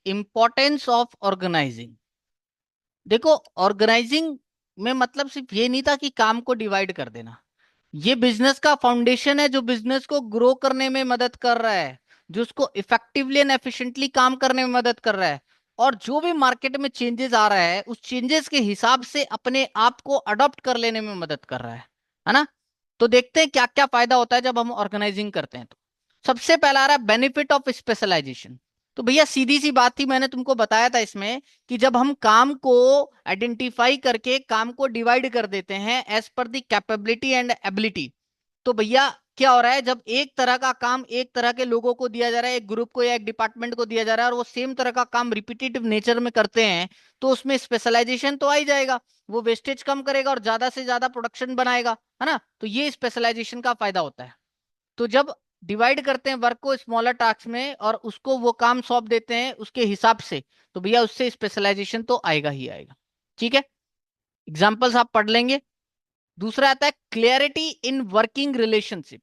Importance of organising. देखो, organising में मतलब सिर्फ ये नहीं था कि काम को डिवाइड कर देना। ये बिजनेस का फाउंडेशन है जो बिजनेस को ग्रो करने में मदद कर रहा है, जो उसको इफेक्टिवली एंड एफिशिएंटली काम करने में मदद कर रहा है। और जो भी मार्केट में चेंजेस आ रहा है उस चेंजेस के हिसाब से अपने आप को अडॉप्ट कर लेने में मदद कर रहा है ना। तो देखते हैं क्या क्या फायदा होता है जब हम ऑर्गेनाइजिंग करते हैं। तो सबसे पहला आ रहा है बेनिफिट ऑफ स्पेशलाइजेशन। तो भैया सीधी सी बात थी, मैंने तुमको बताया था इसमें कि जब हम काम को आइडेंटिफाई करके काम को डिवाइड कर देते हैं as per the capability and ability, तो भैया क्या हो रहा है, जब एक तरह का काम एक तरह के लोगों को दिया जा रहा है, एक ग्रुप को या एक डिपार्टमेंट को दिया जा रहा है, और वो सेम तरह का काम रिपीटेटिव नेचर में करते हैं, तो उसमें स्पेशलाइजेशन तो आ ही जाएगा। वो वेस्टेज कम करेगा और ज्यादा से ज्यादा प्रोडक्शन बनाएगा, है ना। तो ये स्पेशलाइजेशन का फायदा होता है। तो जब डिवाइड करते हैं वर्क को स्मॉलर टास्क में और उसको वो काम सौंप देते हैं उसके हिसाब से, तो भैया उससे स्पेशलाइजेशन तो आएगा ही आएगा। ठीक है, एग्जाम्पल्स आप पढ़ लेंगे। दूसरा आता है क्लियरिटी इन वर्किंग रिलेशनशिप।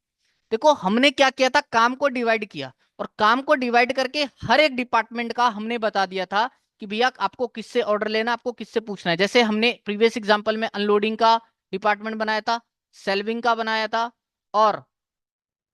देखो हमने क्या किया था, काम को डिवाइड किया, और काम को डिवाइड करके हर एक डिपार्टमेंट का हमने बता दिया था कि भैया आपको किससे ऑर्डर लेना, आपको किससे पूछना है। जैसे हमने प्रीवियस एग्जांपल में अनलोडिंग का डिपार्टमेंट बनाया था, सेल्विंग का बनाया था, और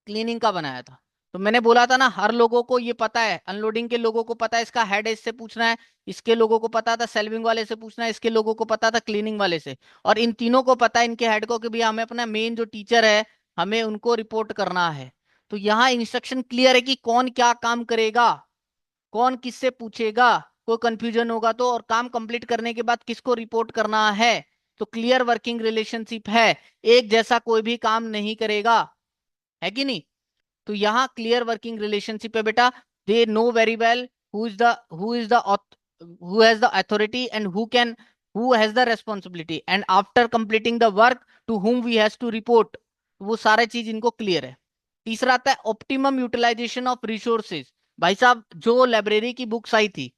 क्लीनिंग का बनाया था। तो मैंने बोला था ना, हर लोगों को ये पता है, अनलोडिंग के लोगों को पता है इसका हेड है, इससे पूछना है। इसके लोगों को पता था सेल्विंग वाले से पूछना है, इसके लोगों को पता था क्लीनिंग वाले से। और इन तीनों को पता है इनके हेड को कि भैया हमें अपना मेन जो टीचर है हमें उनको रिपोर्ट करना है। तो यहाँ इंस्ट्रक्शन क्लियर है कि कौन क्या काम करेगा, कौन किससे पूछेगा, कोई कंफ्यूजन होगा तो, और काम कंप्लीट करने के बाद किसको रिपोर्ट करना है। तो क्लियर वर्किंग रिलेशनशिप है, एक जैसा कोई भी काम नहीं करेगा, है कि नहीं। तो यहाँ क्लियर वर्किंग रिलेशनशिप है बेटा। They know very well who is the who has the authority and who has the responsibility and after completing the work to whom we has to report. वो सारे चीज इनको क्लियर है। तीसरा आता है ऑप्टिमम यूटिलाइजेशन ऑफ रिसोर्सेज। भाई साहब जो लाइब्रेरी की बुक्स आई थी,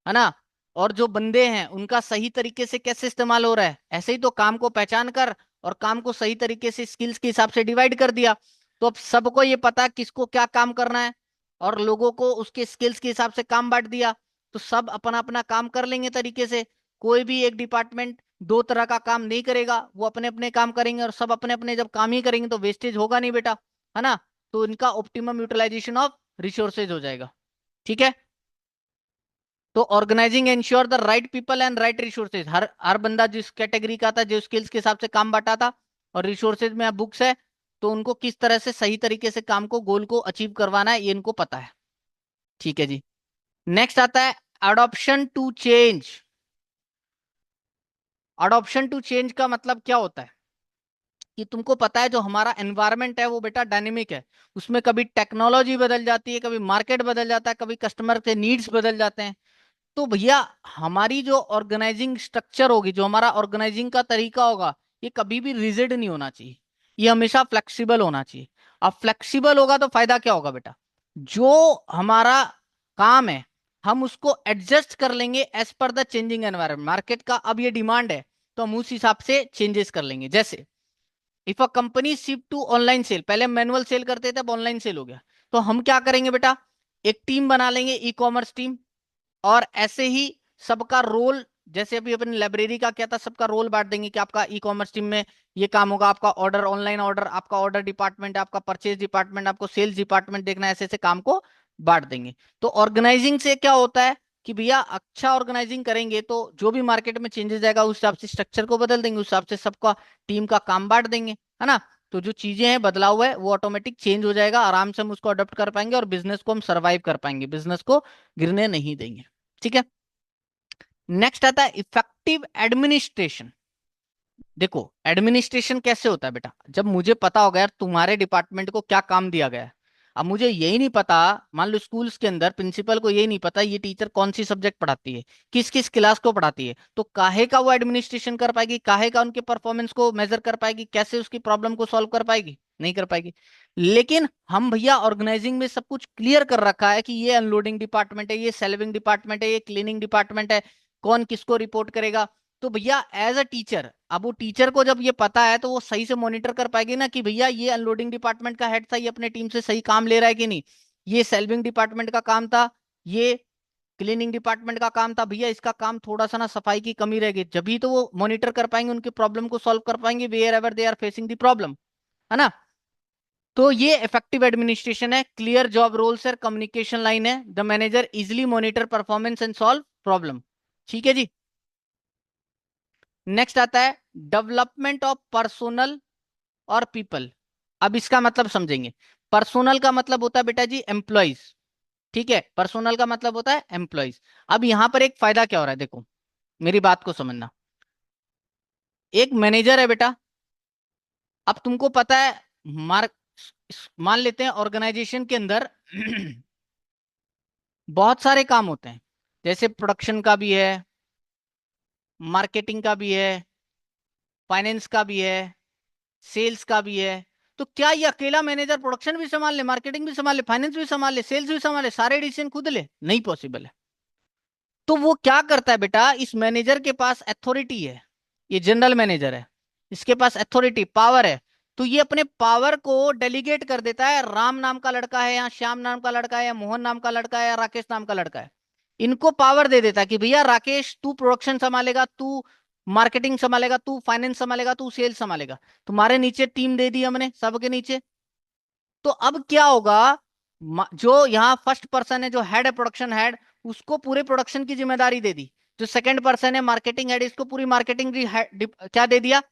है ना, और जो बंदे हैं उनका सही तरीके से कैसे इस्तेमाल हो रहा है, ऐसे ही तो काम को पहचान कर और काम को सही तरीके से स्किल्स के हिसाब से डिवाइड कर दिया। तो अब सबको ये पता है किसको क्या काम करना है, और लोगों को उसके स्किल्स के हिसाब से काम बांट दिया। तो सब अपना अपना काम कर लेंगे तरीके से। कोई भी एक डिपार्टमेंट दो तरह का काम नहीं करेगा, वो अपने अपने काम करेंगे, और सब अपने अपने जब काम ही करेंगे तो वेस्टेज होगा नहीं बेटा, है ना। तो इनका ऑप्टिमम यूटिलाइजेशन ऑफ रिसोर्सेज हो जाएगा। ठीक है। तो organising ensure the right people and right resources. हर हर बंदा जिस कैटेगरी का था, जो स्किल्स के हिसाब से काम बांटा था, और रिसोर्सेज में बुक्स है, तो उनको किस तरह से सही तरीके से काम को गोल को अचीव करवाना है ये इनको पता है। ठीक है जी। नेक्स्ट आता है adoption to change. Adoption to change का मतलब क्या होता है कि तुमको पता है जो हमारा एनवायरनमेंट है वो बेटा डायनेमिक है। उसमें कभी टेक्नोलॉजी बदल जाती है, कभी मार्केट बदल जाता है, कभी कस्टमर के नीड्स बदल जाते हैं। तो भैया हमारी जो ऑर्गेनाइजिंग स्ट्रक्चर होगी, जो हमारा ऑर्गेनाइजिंग का तरीका होगा, ये कभी भी रिजिड नहीं होना चाहिए, ये हमेशा फ्लेक्सिबल होना चाहिए। अब फ्लेक्सिबल होगा तो फायदा क्या होगा बेटा, जो हमारा काम है हम उसको एडजस्ट कर लेंगे as per the changing environment. Market का अब ये डिमांड है तो हम उस हिसाब से चेंजेस कर लेंगे। जैसे if a company shift to online sale, पहले मैनुअल सेल करते थे अब ऑनलाइन सेल हो गया, तो हम क्या करेंगे बेटा, एक टीम बना लेंगे ई कॉमर्स टीम। और ऐसे ही सबका रोल, जैसे अभी अपने लाइब्रेरी का क्या था, सबका रोल बांट देंगे कि आपका ई कॉमर्स टीम में ये काम होगा, आपका ऑर्डर ऑनलाइन ऑर्डर, आपका ऑर्डर डिपार्टमेंट, आपका परचेज डिपार्टमेंट, आपको सेल्स डिपार्टमेंट देखना है, ऐसे ऐसे काम को बांट देंगे। तो ऑर्गेनाइजिंग से क्या होता है कि भैया अच्छा ऑर्गेनाइजिंग करेंगे तो जो भी मार्केट में चेंजेस आएगा उस हिसाब से स्ट्रक्चर को बदल देंगे, उस हिसाब से सबका टीम का काम बांट देंगे, है ना। तो जो चीजें हैं बदलाव है वो ऑटोमेटिक चेंज हो जाएगा, आराम से हम उसको अडॉप्ट कर पाएंगे और बिजनेस को हम सर्वाइव कर पाएंगे, बिजनेस को गिरने नहीं देंगे। ठीक है। नेक्स्ट आता है इफेक्टिव एडमिनिस्ट्रेशन। देखो एडमिनिस्ट्रेशन कैसे होता है बेटा, जब मुझे पता होगा यार तुम्हारे डिपार्टमेंट को क्या काम दिया गया है। अब मुझे यही नहीं पता, मान लो स्कूल्स के अंदर प्रिंसिपल को यही नहीं पता ये टीचर कौन सी सब्जेक्ट पढ़ाती है, किस किस क्लास को पढ़ाती है, तो काहे का वो एडमिनिस्ट्रेशन कर पाएगी, काहे का उनके परफॉर्मेंस को मेजर कर पाएगी, कैसे उसकी प्रॉब्लम को सॉल्व कर पाएगी, नहीं कर पाएगी। लेकिन हम भैया ऑर्गेनाइजिंग में सब कुछ क्लियर कर रखा है कि ये अनलोडिंग डिपार्टमेंट है, ये सेल्विंग डिपार्टमेंट है, ये क्लीनिंग डिपार्टमेंट है, कौन किसको रिपोर्ट करेगा। तो भैया एज अ टीचर, अब वो टीचर को जब ये पता है तो वो सही से मॉनिटर कर पाएगी ना कि भैया ये अनलोडिंग डिपार्टमेंट का हेड था, ये अपने टीम से सही काम ले रहा है कि नहीं, ये सेल्विंग डिपार्टमेंट का काम था, ये क्लीनिंग डिपार्टमेंट का काम था भैया इसका काम थोड़ा सा ना सफाई की कमी रह गई, जब भी तो वो मॉनिटर कर पाएंगे, उनकी प्रॉब्लम को सॉल्व कर पाएंगे wherever they are facing the problem, है ना। तो ये इफेक्टिव एडमिनिस्ट्रेशन है, क्लियर जॉब रोल्स है, कम्युनिकेशन लाइन है, the manager easily monitor performance and solve problem. ठीक है जी। नेक्स्ट आता है डेवलपमेंट ऑफ पर्सोनल और पीपल। अब इसका मतलब समझेंगे। पर्सोनल का मतलब होता है बेटा जी एम्प्लॉइज, ठीक है, पर्सोनल का मतलब होता है एम्प्लॉइज। अब यहां पर एक फायदा क्या हो रहा है, देखो मेरी बात को समझना। एक मैनेजर है बेटा, अब तुमको पता है, मार्क मान लेते हैं ऑर्गेनाइजेशन के अंदर बहुत सारे काम होते हैं, जैसे प्रोडक्शन का भी है, मार्केटिंग का भी है, फाइनेंस का भी है, सेल्स का भी है। तो क्या ये अकेला मैनेजर प्रोडक्शन भी संभाल ले, मार्केटिंग भी संभाल ले, फाइनेंस भी संभाल ले, सेल्स भी संभाल ले, सारे डिसीजन खुद ले? नहीं पॉसिबल है। तो वो क्या करता है बेटा, इस मैनेजर के पास अथॉरिटी है, ये जनरल मैनेजर है, इसके पास अथॉरिटी पावर है। तो ये अपने पावर को डेलीगेट कर देता है, राम नाम का लड़का है या श्याम नाम का लड़का है या मोहन नाम का लड़का है या राकेश नाम का लड़का है, इनको पावर दे देता है कि भैया राकेश तू प्रोडक्शन संभालेगा, तू मार्केटिंग संभालेगा, तू फाइनेंस संभालेगा, तू सेल्स संभालेगा। तुम्हारे नीचे टीम दे दी हमने सबके नीचे। तो अब क्या होगा, जो यहाँ फर्स्ट पर्सन है, जो हेड है, प्रोडक्शन हेड, उसको पूरे प्रोडक्शन की जिम्मेदारी दे दी। जो सेकंड पर्सन है मार्केटिंग हेड, इसको पूरी मार्केटिंग क्या दे दिया,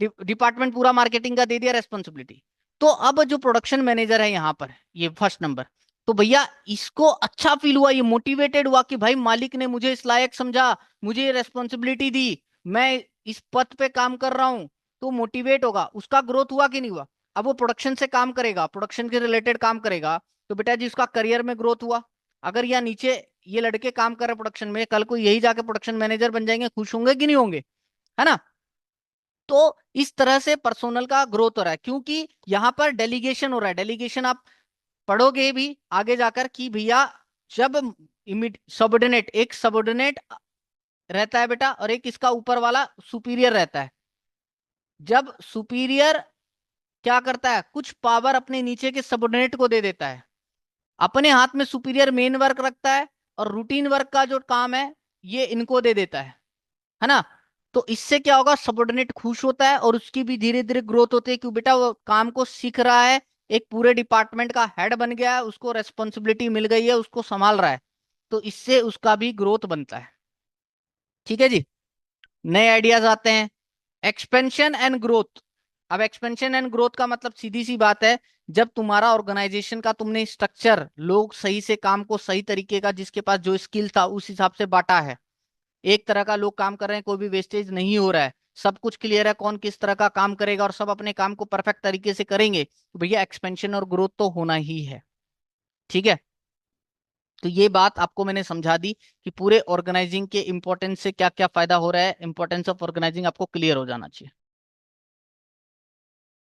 डिपार्टमेंट पूरा मार्केटिंग का दे दिया रेस्पॉन्सिबिलिटी। तो अब जो प्रोडक्शन मैनेजर है यहाँ पर, ये फर्स्ट नंबर, तो भैया इसको अच्छा फील हुआ, ये मोटिवेटेड हुआ कि भाई मालिक ने मुझे इस लायक समझा, मुझे ये रेस्पॉन्सिबिलिटी दी, मैं इस पद पे काम कर रहा हूं, तो मोटिवेट होगा, उसका ग्रोथ हुआ कि नहीं हुआ। अब वो प्रोडक्शन से काम करेगा, प्रोडक्शन के रिलेटेड काम करेगा, तो बेटा जी उसका करियर में ग्रोथ हुआ। अगर यहाँ नीचे ये लड़के काम कर रहे प्रोडक्शन में, कल को यही जाके प्रोडक्शन मैनेजर बन जाएंगे, खुश होंगे कि नहीं होंगे, है ना। तो इस तरह से पर्सोनल का ग्रोथ हो रहा है, क्योंकि यहां पर डेलीगेशन हो रहा है। डेलीगेशन आप पढ़ोगे भी आगे जाकर कि भैया जब सबऑर्डिनेट, एक सबऑर्डिनेट रहता है बेटा और एक इसका ऊपर वाला सुपीरियर रहता है। जब सुपीरियर क्या करता है, कुछ पावर अपने नीचे के सबऑर्डिनेट को दे देता है, अपने हाथ में सुपीरियर मेन वर्क रखता है, और रूटीन वर्क का जो काम है ये इनको दे देता है ना। तो इससे क्या होगा, सबऑर्डिनेट खुश होता है और उसकी भी धीरे धीरे ग्रोथ होती है, क्योंकि बेटा वो काम को सीख रहा है, एक पूरे डिपार्टमेंट का हेड बन गया है, उसको रेस्पॉन्सिबिलिटी मिल गई है, उसको संभाल रहा है, तो इससे उसका भी ग्रोथ बनता है। ठीक है जी। नए आइडियाज आते हैं, एक्सपेंशन एंड ग्रोथ। अब एक्सपेंशन एंड ग्रोथ का मतलब सीधी सी बात है, जब तुम्हारा ऑर्गेनाइजेशन का तुमने स्ट्रक्चर, लोग सही से काम को सही तरीके का, जिसके पास जो स्किल था उस हिसाब से बांटा है, एक तरह का लोग काम कर रहे हैं, कोई भी वेस्टेज नहीं हो रहा है, सब कुछ क्लियर है कौन किस तरह का काम करेगा, और सब अपने काम को परफेक्ट तरीके से करेंगे, तो भैया एक्सपेंशन और ग्रोथ तो होना ही है। ठीक है। तो ये बात आपको मैंने समझा दी कि पूरे ऑर्गेनाइजिंग के इंपॉर्टेंस से क्या क्या फायदा हो रहा है, इंपॉर्टेंस ऑफ ऑर्गेनाइजिंग आपको क्लियर हो जाना चाहिए।